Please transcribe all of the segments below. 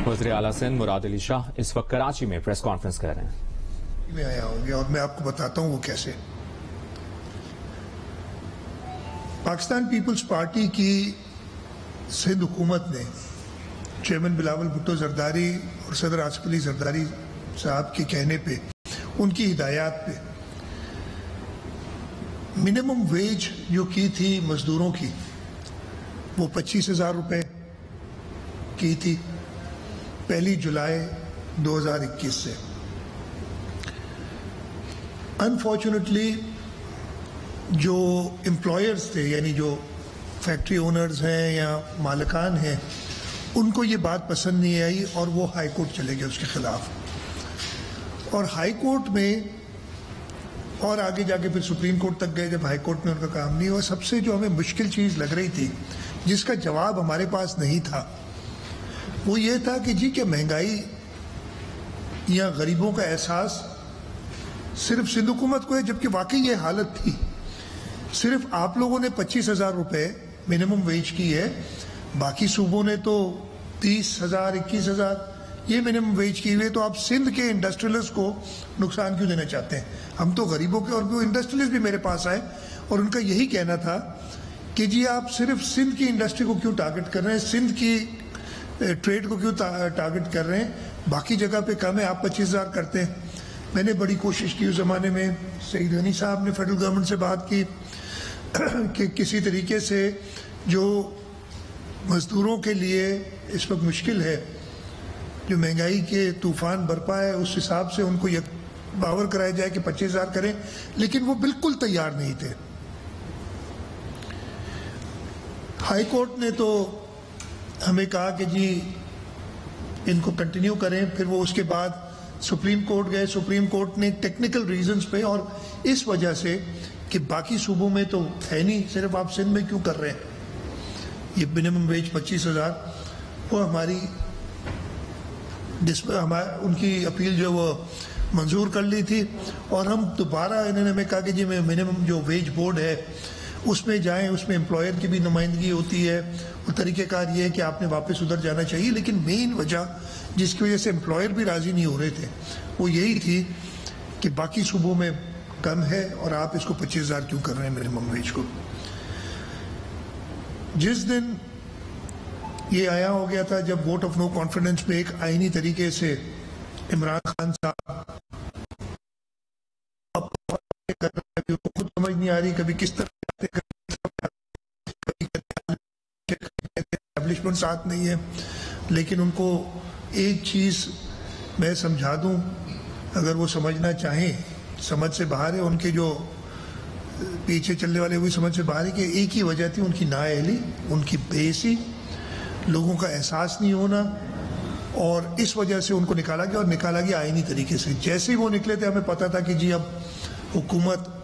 وزیر اعلیٰ سندھ مراد علی شاہ اس وقت کراچی میں پریس کانفرنس کر رہے ہیں. میں آیا ہوں گے اور میں آپ کو بتاتا ہوں وہ کیسے. پاکستان پیپلز پارٹی کی سندھ حکومت نے چیئرمین بلاول بھٹو زرداری اور صدر آصف علی زرداری صاحب کے کہنے پہ، ان کی ہدایات پہ منیمم ویج جو کی تھی مزدوروں کی وہ 25,000 روپے کی تھی 1 جولائی 2021 سے. انفارچونیٹلی جو امپلائرز تھے، یعنی جو فیکٹری اونرز ہیں یا مالکان ہیں، ان کو یہ بات پسند نہیں آئی اور وہ ہائی کورٹ چلے گئے اس کے خلاف. اور ہائی کورٹ میں اور آگے جا کے پھر سپریم کورٹ تک گئے. جب ہائی کورٹ میں ان کا کام نہیں ہوا، سب سے جو ہمیں مشکل چیز لگ رہی تھی جس کا جواب ہمارے پاس نہیں تھا، وہ یہ تھا کہ جی کہ مہنگائی یا غریبوں کا احساس صرف سندھ حکومت کو ہے، جبکہ واقعی یہ حالت تھی. صرف آپ لوگوں نے 25,000 روپے منیمم ویج کی ہے، باقی صوبوں نے تو 30,000 21,000 یہ منیمم ویج کی ہوئے. تو آپ سندھ کے انڈسٹریلز کو نقصان کیوں دینا چاہتے ہیں؟ ہم تو غریبوں کے، اور وہ انڈسٹریلز بھی میرے پاس آئے اور ان کا یہی کہنا تھا کہ جی آپ صرف سندھ کی انڈسٹری کو کیوں ٹارگٹ کر رہے ہیں، سندھ کی ٹریڈ کو کیوں ٹارگٹ کر رہے ہیں، باقی جگہ پہ کم ہے، آپ 25,000 کرتے ہیں. میں نے بڑی کوشش کی اس زمانے میں، سعید غنی صاحب نے فیڈرل گورنمنٹ سے بات کی کہ کسی طریقے سے جو مزدوروں کے لیے اس وقت مشکل ہے، جو مہنگائی کے طوفان برپا ہے، اس حساب سے ان کو یہ باور کرایا جائے کہ 25,000 کریں، لیکن وہ بالکل تیار نہیں تھے. ہائی کورٹ نے تو ہمیں کہا کہ جی ان کو کنٹینیو کریں. پھر وہ اس کے بعد سپریم کورٹ گئے. سپریم کورٹ نے ٹیکنیکل ریزنز پہ اور اس وجہ سے کہ باقی صوبوں میں تو ہے نہیں، صرف آپ سندھ میں کیوں کر رہے ہیں یہ منیمم ویج 25,000، وہ ہماری ان کی اپیل جو وہ منظور کر لی تھی. اور ہم دوبارہ انہوں نے ہمیں کہا کہ جی میں منیمم جو ویج بورڈ ہے اس میں جائیں، اس میں امپلائر کی بھی نمائندگی ہوتی ہے، اور طریقہ کار یہ ہے کہ آپ نے واپس ادھر جانا چاہیے. لیکن مین وجہ جس کی وجہ سے امپلائر بھی راضی نہیں ہو رہے تھے وہ یہی تھی کہ باقی صوبوں میں کم ہے اور آپ اس کو 25,000 کیوں کر رہے ہیں منیمم ویج کو. جس دن یہ آیا ہو گیا تھا جب ووٹ آف نو کانفیڈنس میں ایک آئینی طریقے سے عمران خان صاحب خود سمجھ نہیں آ رہی کبھی کس طرح اسٹیبلشمنٹ ساتھ نہیں ہے، لیکن ان کو ایک چیز میں سمجھا دوں، اگر وہ سمجھنا چاہیں، سمجھ سے باہر ہے، ان کے جو پیچھے چلنے والے ہوئی سمجھ سے باہر ہے کہ ایک ہی وجہ تھی ان کی نااہلی، ان کی بے حسی، لوگوں کا احساس نہیں ہونا، اور اس وجہ سے ان کو نکالا گیا، اور نکالا گیا آئینی طریقے سے. جیسے ہی وہ نکلے تھے ہمیں پتا تھا کہ جی اب حکومت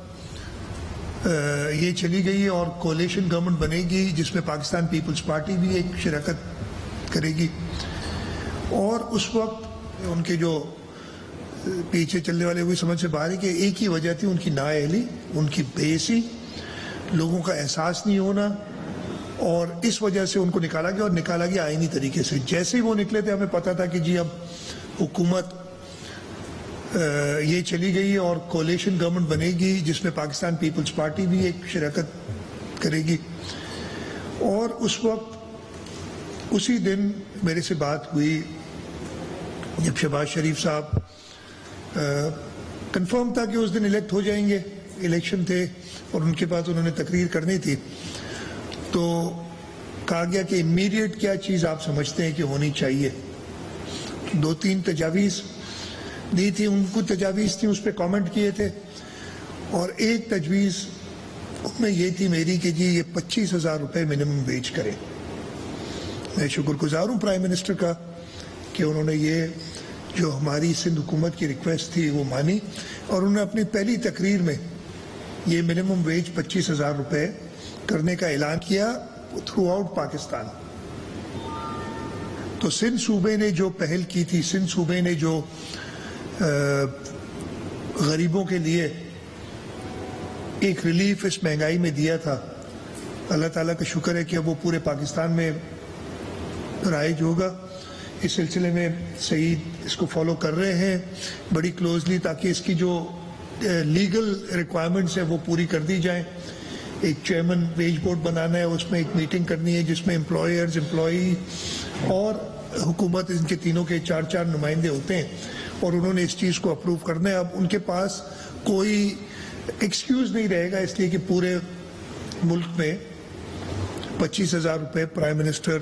یہ چلی گئی ہے اور کولیشن گورنمنٹ بنے گی جس میں پاکستان پیپلز پارٹی بھی ایک شراکت کرے گی. اور اس وقت ان کے جو پیچھے چلنے والے ہوئی سمجھ سے باہر ہے کہ ایک ہی وجہ تھی ان کی نااہلی، ان کی بے حسی، لوگوں کا احساس نہیں ہونا، اور اس وجہ سے ان کو نکالا گیا، اور نکالا گیا آئینی طریقے سے. جیسے ہی وہ نکلے تھے ہمیں پتا تھا کہ جی اب حکومت یہ چلی گئی ہے اور کولیشن گورنمنٹ بنے گی جس میں پاکستان پیپلز پارٹی بھی ایک شراکت کرے گی. اور اس وقت اسی دن میرے سے بات ہوئی جب شہباز شریف صاحب کنفرم تھا کہ اس دن الیکٹ ہو جائیں گے، الیکشن تھے اور ان کے بعد انہوں نے تقریر کرنی تھی، تو کہا گیا کہ امیڈیٹ کیا چیز آپ سمجھتے ہیں کہ ہونی چاہیے. 2-3 تجاویز دی تھی، ان کو تجاویز تھی، اس پہ کامنٹ کیے تھے، اور ایک تجویز ان میں یہ تھی میری کہ جی یہ 25,000 روپے منیمم ویج کریں. میں شکر گزار ہوں پرائم منسٹر کا کہ انہوں نے یہ جو ہماری سندھ حکومت کی ریکویسٹ تھی وہ مانی، اور انہوں نے اپنی پہلی تقریر میں یہ منیمم ویج 25,000 روپے کرنے کا اعلان کیا تھرو آؤٹ پاکستان. تو سندھ صوبے نے جو پہل کی تھی، سندھ صوبے نے جو غریبوں کے لیے ایک ریلیف اس مہنگائی میں دیا تھا، اللہ تعالیٰ کا شکر ہے کہ اب وہ پورے پاکستان میں رائج ہوگا. اس سلسلے میں سعید اس کو فالو کر رہے ہیں بڑی کلوزلی تاکہ اس کی جو لیگل ریکوائرمنٹس ہیں وہ پوری کر دی جائیں. ایک چیئرمن ویج بورڈ بنانا ہے, اس میں ایک میٹنگ کرنی ہے جس میں امپلائرز, امپلائی اور حکومت, ان کے تینوں کے 4 نمائندے ہوتے ہیں اور انہوں نے اس چیز کو اپروو کرنا ہے. اب ان کے پاس کوئی ایکسکیوز نہیں رہے گا اس لیے کہ پورے ملک میں 25,000 روپے پرائم منسٹر,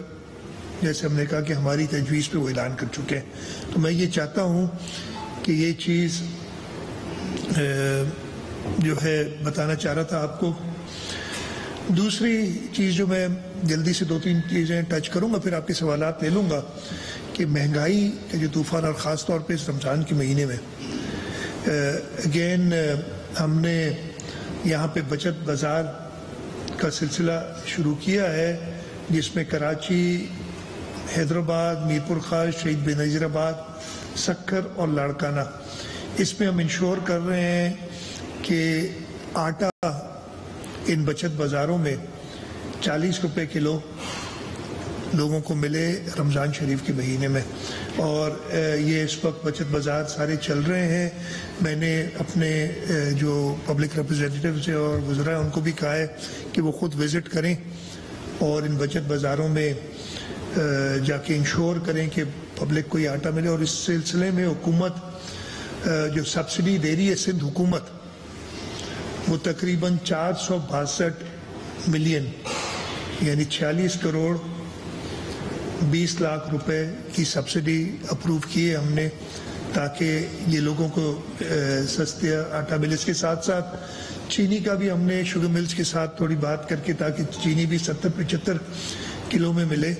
جیسے ہم نے کہا کہ ہماری تجویز پہ وہ اعلان کر چکے ہیں. تو میں یہ چاہتا ہوں کہ یہ چیز جو ہے بتانا چاہ رہا تھا آپ کو. دوسری چیز جو میں جلدی سے 2-3 چیزیں ٹچ کروں گا, پھر آپ کے سوالات لے لوں گا, کہ مہنگائی کا جو طوفان, اور خاص طور پہ اس رمضان کے مہینے میں اگین ہم نے یہاں پہ بچت بازار کا سلسلہ شروع کیا ہے, جس میں کراچی, حیدرآباد, میر پور خاص, شہید بینظیر آباد, سکھر اور لاڑکانہ, اس میں ہم انشور کر رہے ہیں کہ آٹا ان بچت بازاروں میں 40 روپے کلو لوگوں کو ملے رمضان شریف کے مہینے میں. اور یہ اس وقت بچت بازار سارے چل رہے ہیں. میں نے اپنے جو پبلک ریپرزینٹیٹیوز ہیں اور وزراء ان کو بھی کہا ہے کہ وہ خود وزٹ کریں اور ان بچت بازاروں میں جا کے انشور کریں کہ پبلک کو یہ آٹا ملے. اور اس سلسلے میں حکومت جو سبسڈی دے رہی ہے, سندھ حکومت, وہ تقریباً 462 ملین یعنی 46 کروڑ 20 لاکھ روپے کی سبسڈی اپروو کی ہے ہم نے, تاکہ یہ لوگوں کو سستے آٹا ملے. اس کے ساتھ ساتھ چینی کا بھی ہم نے شوگر ملز کے ساتھ تھوڑی بات کر کے, تاکہ چینی بھی 70-75 کلو میں ملے,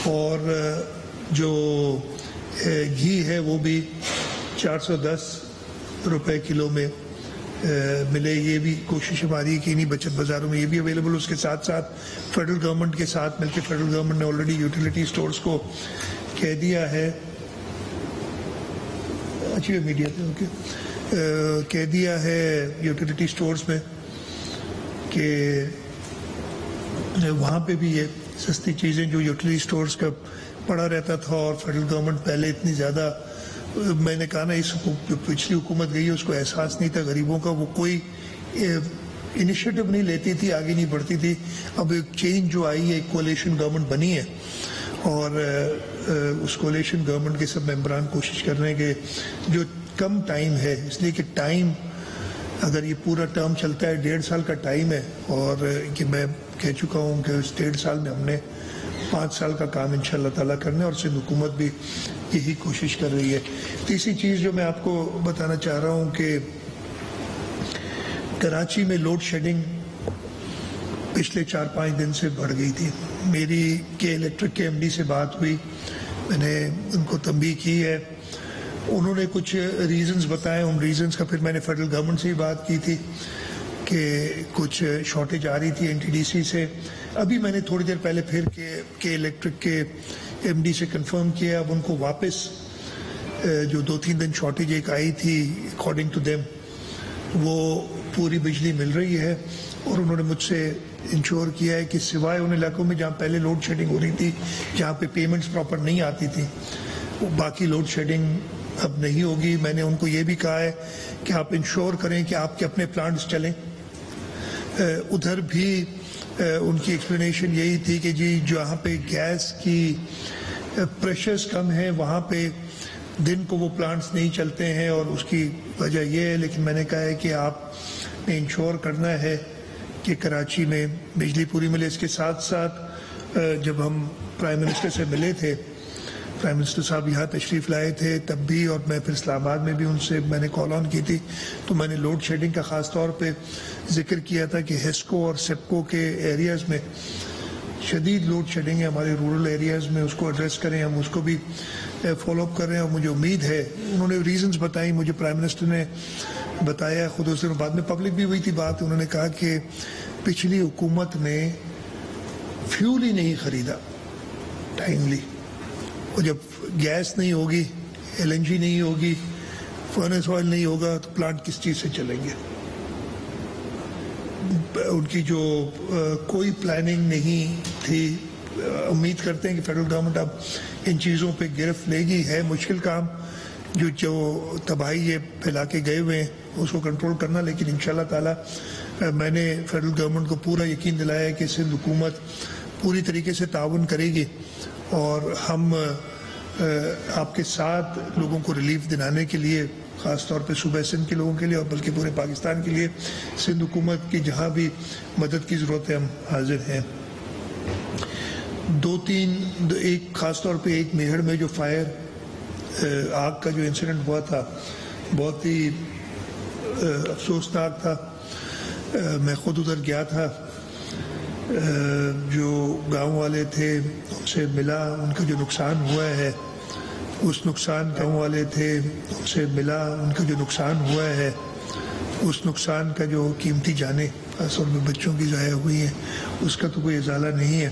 اور جو گھی ہے وہ بھی 410 روپے کلو میں ملے. یہ بھی کوشش ہماری کہ انہی بچت بازاروں میں یہ بھی اویلیبل. اس کے ساتھ ساتھ فیڈرل گورنمنٹ کے ساتھ مل کے, فیڈرل گورنمنٹ نے آلریڈی یوٹیلیٹی سٹورز کو کہہ دیا ہے, اچھی میڈیا پہ اوکے, کہہ دیا ہے یوٹیلیٹی سٹورز میں کہ وہاں پہ بھی یہ سستی چیزیں جو یوٹیلیٹی سٹورز کا پڑا رہتا تھا, اور فیڈرل گورنمنٹ پہلے اتنی زیادہ, میں نے کہا نا, اس جو پچھلی حکومت گئی ہے اس کو احساس نہیں تھا غریبوں کا, وہ کوئی انیشیٹو نہیں لیتی تھی, آگے نہیں بڑھتی تھی. اب ایک چینج جو آئی ہے, ایک کولیشن گورنمنٹ بنی ہے, اور اس کولیشن گورنمنٹ کے سب ممبران کوشش کر رہے ہیں کہ جو کم ٹائم ہے, اس لیے کہ ٹائم اگر یہ پورا ٹرم چلتا ہے 1.5 سال کا ٹائم ہے, اور کہ میں کہہ چکا ہوں کہ اس 1.5 سال میں ہم نے 5 سال کا کام انشاءاللہ تعالیٰ کرنا ہے, اور سندھ حکومت بھی یہی کوشش کر رہی ہے. تیسری چیز جو میں آپ کو بتانا چاہ رہا ہوں کہ کراچی میں لوڈ شیڈنگ پچھلے 4-5 دن سے بڑھ گئی تھی. میری کے الیکٹرک کے MD سے بات ہوئی, میں نے ان کو تنبیہ کی ہے, انہوں نے کچھ ریزنز بتائے. ان ریزنز کا پھر میں نے فیڈرل گورنمنٹ سے بھی بات کی تھی کہ کچھ شارٹیج آ رہی تھی NTDC سے. ابھی میں نے تھوڑی دیر پہلے پھر کے الیکٹرک کے MD سے کنفرم کیا, اب ان کو واپس جو 2-3 دن شارٹیج ایک آئی تھی اکارڈنگ ٹو دیم, وہ پوری بجلی مل رہی ہے. اور انہوں نے مجھ سے انشور کیا ہے کہ سوائے ان علاقوں میں جہاں پہلے لوڈ شیڈنگ ہو رہی تھی, جہاں پہ پیمنٹس پراپر نہیں آتی تھی, باقی لوڈ شیڈنگ اب نہیں ہوگی. میں نے ان کو یہ بھی کہا ہے کہ آپ انشور کریں کہ آپ کے اپنے پلانٹس چلیں. ادھر بھی ان کی ایکسپلینیشن یہی تھی کہ جی جہاں پہ گیس کی پریشرز کم ہیں وہاں پہ دن کو وہ پلانٹس نہیں چلتے ہیں, اور اس کی وجہ یہ ہے. لیکن میں نے کہا ہے کہ آپ نے انشور کرنا ہے کہ کراچی میں بجلی پوری ملے. اس کے ساتھ ساتھ جب ہم پرائم منسٹر سے ملے تھے, پرائم منسٹر صاحب یہاں تشریف لائے تھے تب بھی, اور میں پھر اسلام آباد میں بھی ان سے میں نے کال آن کی تھی, تو میں نے لوڈ شیڈنگ کا خاص طور پہ ذکر کیا تھا کہ ہیسکو اور سیپکو کے ایریاز میں شدید لوڈ شیڈنگ ہے, ہمارے رورل ایریاز میں, اس کو ایڈریس کریں. ہم اس کو بھی فالو اپ کر رہے ہیں, اور مجھے امید ہے, انہوں نے ریزنز بتائی, مجھے پرائم منسٹر نے بتایا خود, اس دن بعد میں پبلک بھی ہوئی تھی بات. انہوں نے کہا کہ پچھلی حکومت نے فیول ہی نہیں خریدا ٹائملی, اور جب گیس نہیں ہوگی, LNG نہیں ہوگی, فرنس آئل نہیں ہوگا, تو پلانٹ کس چیز سے چلیں گے. ان کی جو کوئی پلاننگ نہیں تھی امید کرتے ہیں کہ فیڈرل گورنمنٹ اب ان چیزوں پہ گرفت لے گی. ہے مشکل کام جو تباہی یہ پھیلا کے گئے ہوئے ہیں اس کو کنٹرول کرنا, لیکن انشاءاللہ تعالی میں نے فیڈرل گورنمنٹ کو پورا یقین دلایا ہے کہ سندھ حکومت پوری طریقے سے تعاون کرے گی اور ہم آپ کے ساتھ لوگوں کو ریلیف دلانے کے لیے, خاص طور پہ صوبہ سندھ کے لوگوں کے لیے اور بلکہ پورے پاکستان کے لیے, سندھ حکومت کی جہاں بھی مدد کی ضرورت ہے ہم حاضر ہیں. ایک خاص طور پہ ایک میہر میں جو فائر آگ کا جو انسیڈنٹ ہوا تھا بہت ہی افسوسناک تھا. میں خود ادھر گیا تھا, جو گاؤں والے تھے ان سے ملا, ان کا جو نقصان ہوا ہے اس نقصان اس نقصان کا جو قیمتی جانیں خاص طور پہ بچوں کی ضائع ہوئی ہیں اس کا تو کوئی ازالہ نہیں ہے.